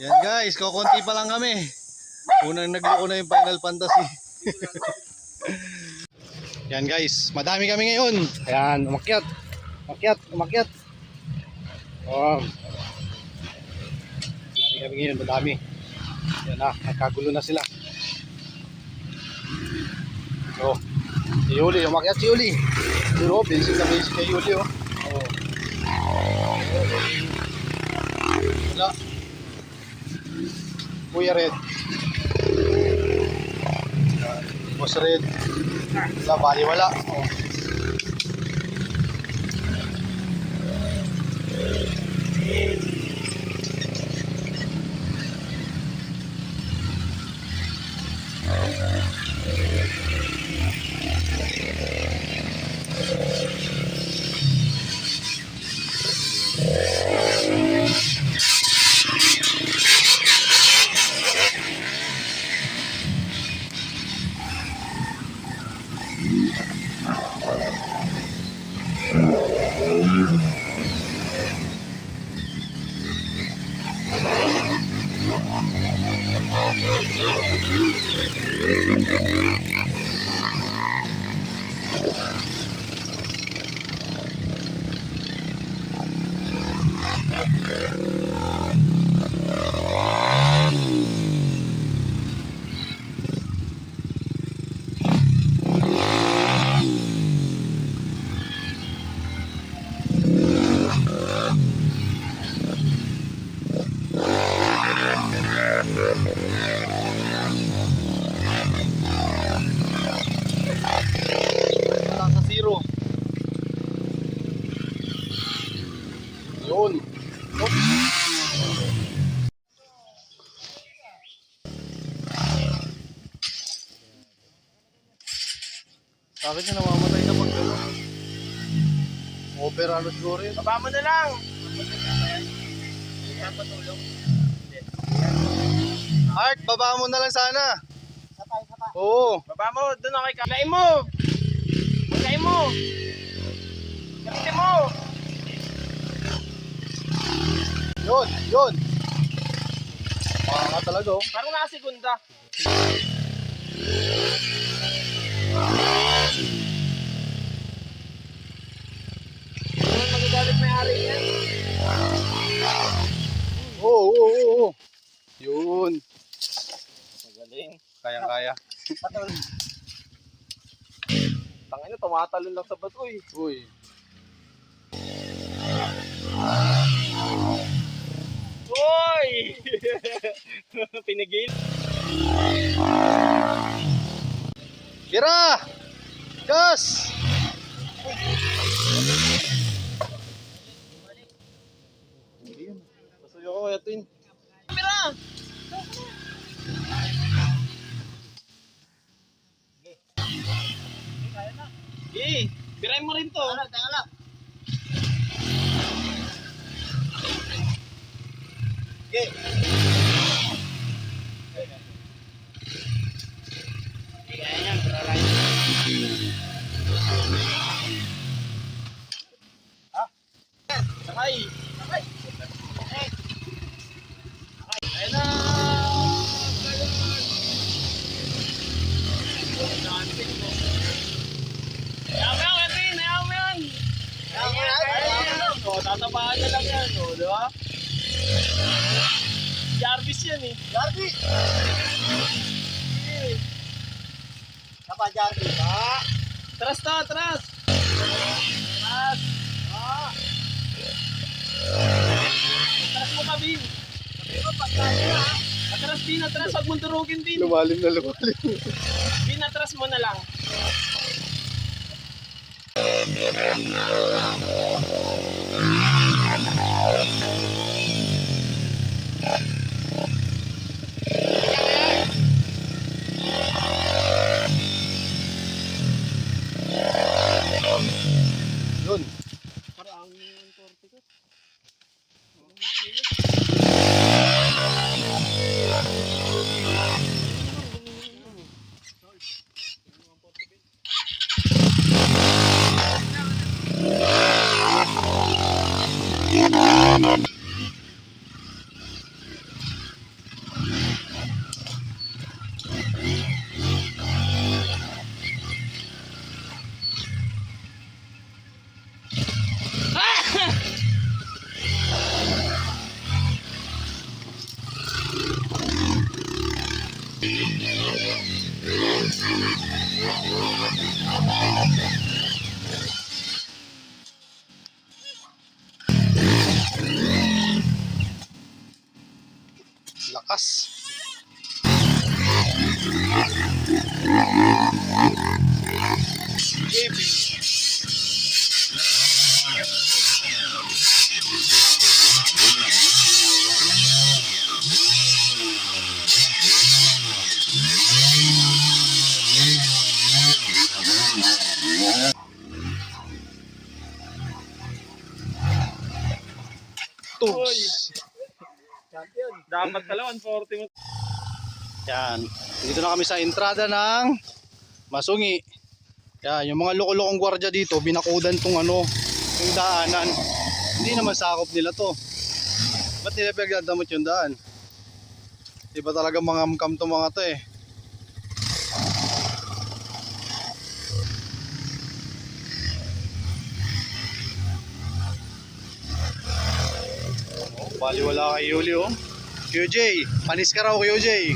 Yan guys, kukunti pa lang kami. Unang nagloko na yung Final Fantasy. Yan guys, madami kami ngayon. Ayan, umakyat. Umakyat. Oh. Madami kami ngayon, madami. Yan na, nagkagulo na sila. So, si Yuli, umakyat si Yuli. Pero, basic na basic kay Yuli, oh. Wala. Kuya Red. Boss Red. Wala, bali wala. Oh. Sa zero. Yun. Bakit niya namamatay na pag gano'n? Over ano siguro yun? Baba mo na lang. Art, baba mo na lang sana. Sapay. Oo. Baba mo, doon ako kay Kain mo. Kain mo. Gamitin mo. Yun. Baka talaga oh. Parang nakasigunda. Magagalit may ari yan. Oo. Yun. Magaling. Kaya. Tangina, tumatalon lang sa bato eh. Uy. Uy! Pinigil. Kira! Gas! Pasuyo ko kaya tin. Kamera! Birahin mo rin to. Teka lang. Okay. Kaya yan, birahin. Sakay. Ayan na. Ayaw mo yan. O, tatapahan na lang yan. O, di ba? Jarvis yan eh. Jarvis! Sapa Jarvis? Tras to, tras! Tras! Tras mo kabin! Sabi mo, pagkain na ha. Pinatras, wag mong durugin din. Lumalim na lumalim. Pinatras mo na lang. Yun. Parang yung torte ko. Lakas. Tugs. Champion. Dapat pala 140 mo. Yan. Dito na kami sa entrada ng Masungi. Yan, yung mga loko-lokong gwardiya dito, binakudan tong yung daanan. Hindi naman sakop nila to. Ba't nila pinagdadamot yung daan? Di ba talaga mga mkam to mga to eh. Baliwala kay Yuli oh. QJ, panis ka raw QJ.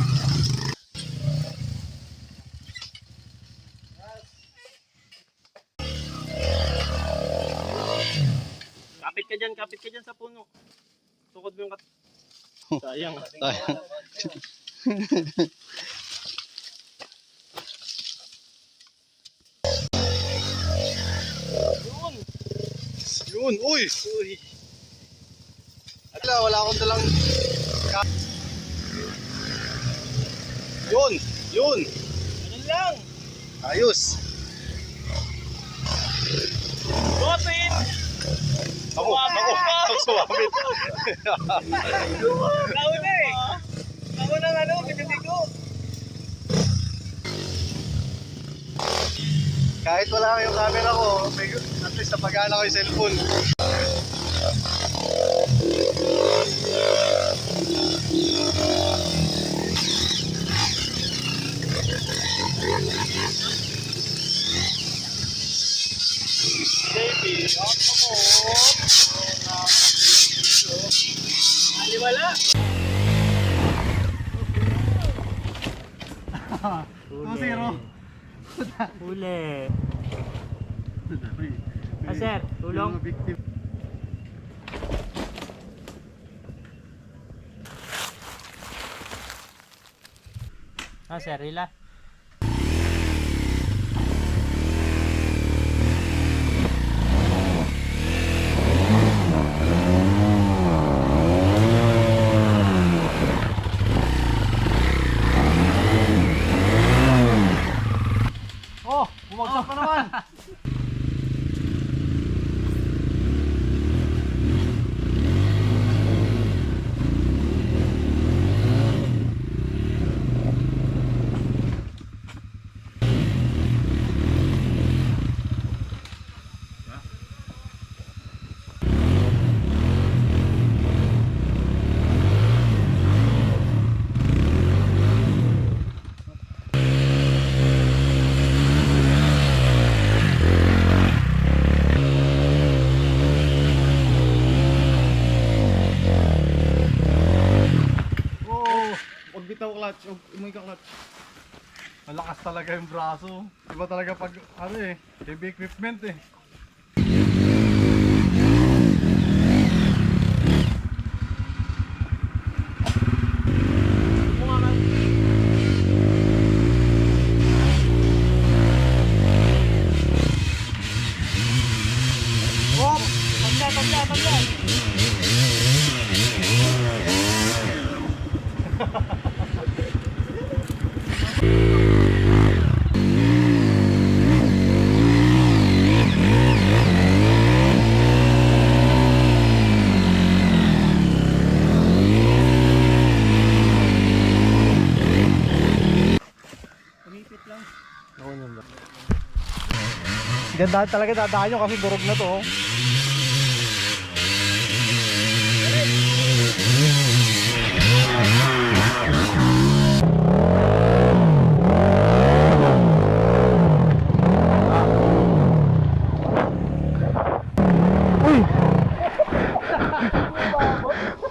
Kapit ka dyan sa puno. Tukod mo yung sayang. Yun, uy. Wala akong dalang Yun. Ano lang? Ayos. Botin! Ako. Sumabit. Nauna eh. Nauna ng binibigo. Kahit wala yung camera ko, at least napagana ko yung cellphone. Baby, ako mo. Aliwala. 2-0. Huli. Sir, tulong. Sir, rila. Oh, bumagsak na naman. Bitaw clutch, umuwi ka clutch. Malakas talaga yung braso. Iba talaga pag heavy equipment eh. Ganda talaga dadaan nyo kasi durog na to. Oh.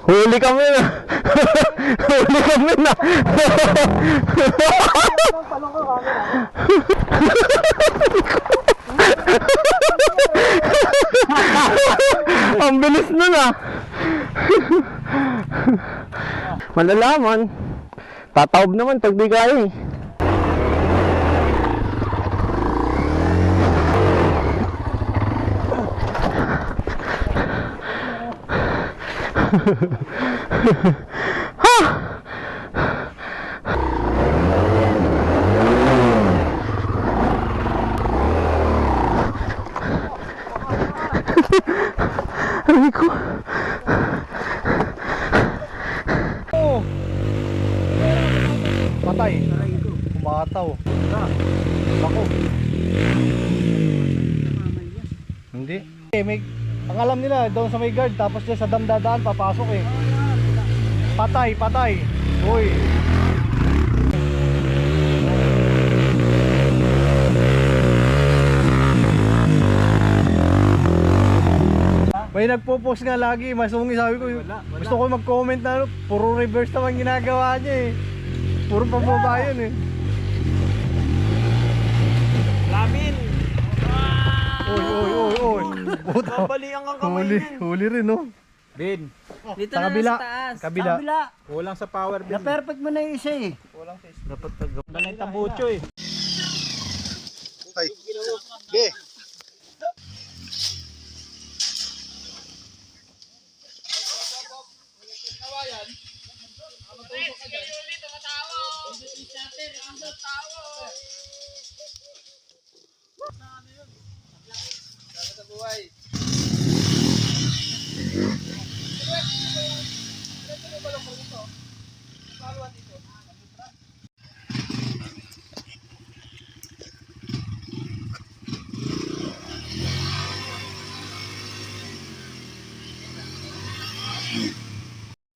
Huli kami na. Huli kami na. Ang bilis nun ah. Malalaman. Tataob naman pag di kaya eh. Aray ko. Oh. Patay. Kumataw. Ako. Hindi. May ang alam nila doon sa may guard tapos dyan sa dam dadaan papasok eh. Patay, patay. Uy. May nagpo-post nga lagi, masungi sabi ko, gusto ko mag-comment na ano, puro reverse naman ginagawa niya eh. Puro pababa yun eh. Lamin! Uy. Puta. Nabalian ang kamay Huli rin no. Ben, Dito Sa na kabila. sa taas. Kabila. kulang sa power Ben. Na-perfect mo na yung isa eh. Dapat tagap. Dalang tambucho eh. Ay. Ge.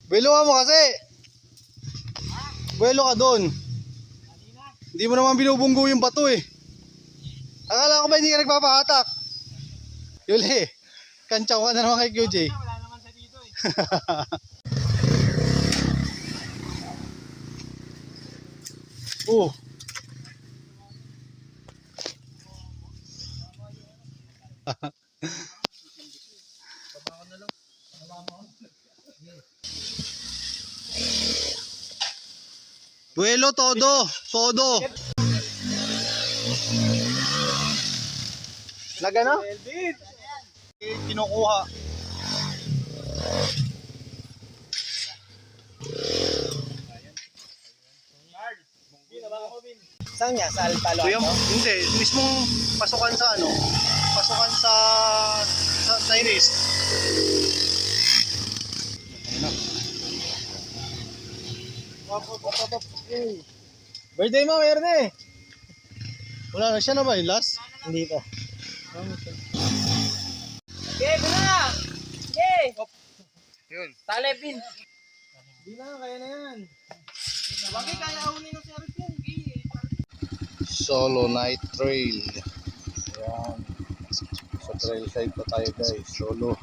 Buelo ka mo kasi. Buelo ka doon. Hindi mo naman binubunggo yung bato eh. Akala ko ba hindi ka nagpapahatak? Yuli, kantsaw ka na naman kay QJ. Wala naman sa dito eh. Oh. Buelo todo, todo. Nagana? Kinukuha. Saan niya? Sa Alpalo? Kuya, hindi, mismong pasukan sa ano? Pasukan sa Chinese. Birthday mo, meron na eh. Wala na siya na ba yung last? Hindi pa. Okay, bula! Okay! Yun. Talepin! Hindi na, kaya na yan. Bakit kaya aunin ng service yan? Solo night trail. Ayan. Sa trail side pa tayo guys. Solo.